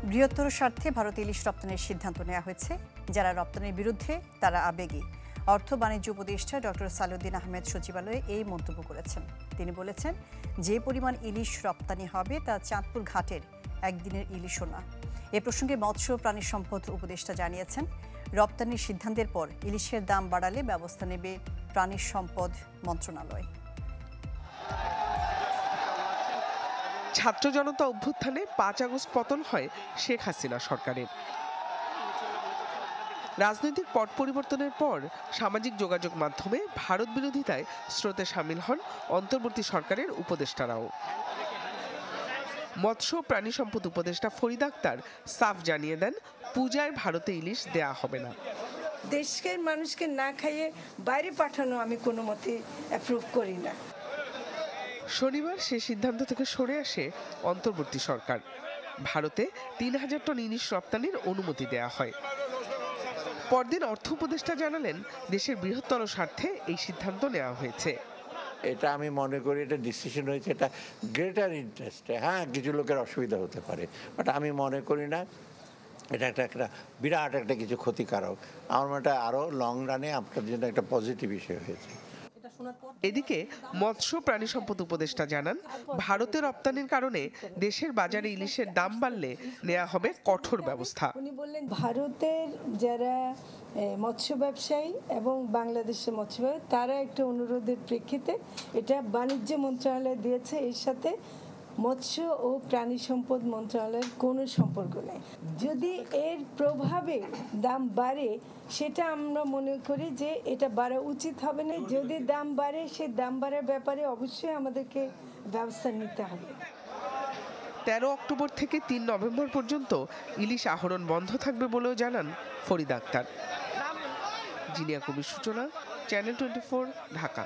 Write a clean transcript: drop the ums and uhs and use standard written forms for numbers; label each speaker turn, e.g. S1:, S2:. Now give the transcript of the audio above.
S1: বৃহত্তর স্বার্থে ভারতে ইলিশ রপ্তানির সিদ্ধান্ত নেওয়া হয়েছে। যারা রপ্তানির বিরুদ্ধে তারা আবেগী। অর্থ বাণিজ্য উপদেষ্টা ডক্টর সালেউদ্দিন আহমেদ সচিবালয়ে এই মন্তব্য করেছেন। তিনি বলেছেন, যে পরিমাণ ইলিশ রপ্তানি হবে তা চাঁদপুর ঘাটের একদিনের ইলিশও না। এ প্রসঙ্গে মৎস্য প্রাণী সম্পদ উপদেষ্টা জানিয়েছেন, রপ্তানির সিদ্ধান্তের পর ইলিশের দাম বাড়ালে ব্যবস্থা নেবে প্রাণী সম্পদ মন্ত্রণালয়।
S2: ছাত্র জনতা অভ্যুত্থানে 5 আগস্ট পতন হয় শেখ হাসিনা সরকারের। রাজনৈতিক পট পরিবর্তনের পর সামাজিক যোগাযোগ মাধ্যমে ভারত বিরোধিতায় স্রোতে সামিল হন অন্তর্বর্তী সরকারের উপদেষ্টারাও। মৎস্য প্রাণী সম্পদ উপদেষ্টা ফরিদ আক্তার সাফ জানিয়ে দেন, পূজায় ভারতে ইলিশ দেয়া হবে না।
S3: দেশের মানুষকে না খাইয়ে বাইরে পাঠানো আমি কোনো মতে অ্যাপ্রুভ করি না।
S2: শনিবার সে সিদ্ধান্ত থেকে সরে আসে অন্তর্বর্তী সরকার। ভারতে 3000 টন ইলিশ রপ্তানির অনুমতি দেয়া হয়। পরদিন অর্থ উপদেষ্টা জানালেন, দেশের বৃহত্তর স্বার্থে এই সিদ্ধান্ত নেওয়া হয়েছে।
S4: এটা আমি মনে করি এটা ডিসিশন হয়েছে, এটা গ্রেটার ইন্টারেস্টে। হ্যাঁ, কিছু লোকের অসুবিধা হতে পারে, বাট আমি মনে করি না এটা একটা বিরাট একটা কিছু ক্ষতিকারক। আমার মনে হয় আরও লং রানে আপনার জন্য একটা পজিটিভ বিষয় হয়েছে।
S2: এদিকে মৎস্য প্রাণী সম্পদ উপদেষ্টা জানান, ভারতে রপ্তানির কারণে দেশের বাজারে ইলিশের দাম বাড়লে নেওয়া হবে কঠোর ব্যবস্থা।
S3: উনি বললেন, ভারতের যারা মৎস্য ব্যবসায়ী এবং বাংলাদেশের মৎস্য ব্যবসায়ী তারা একটা অনুরোধের প্রেক্ষিতে এটা বাণিজ্য মন্ত্রণালয় দিয়েছে। এর সাথে মৎস্য ও প্রাণী সম্পদ মন্ত্রণালয়ের কোনো সম্পর্ক নেই। যদি এর প্রভাবে দাম বাড়ে, সেটা আমরা মনে করি যে এটা বাড়া উচিত হবে না। যদি দাম বাড়ে, সে দাম বাড়ার ব্যাপারে অবশ্যই আমাদেরকে ব্যবস্থা নিতে হবে।
S2: 13 অক্টোবর থেকে 3 নভেম্বর পর্যন্ত ইলিশ আহরণ বন্ধ থাকবে বলেও জানান ফরিদ আক্তার। জিনিয়া কবির সূচনা, চ্যানেল 24, ঢাকা।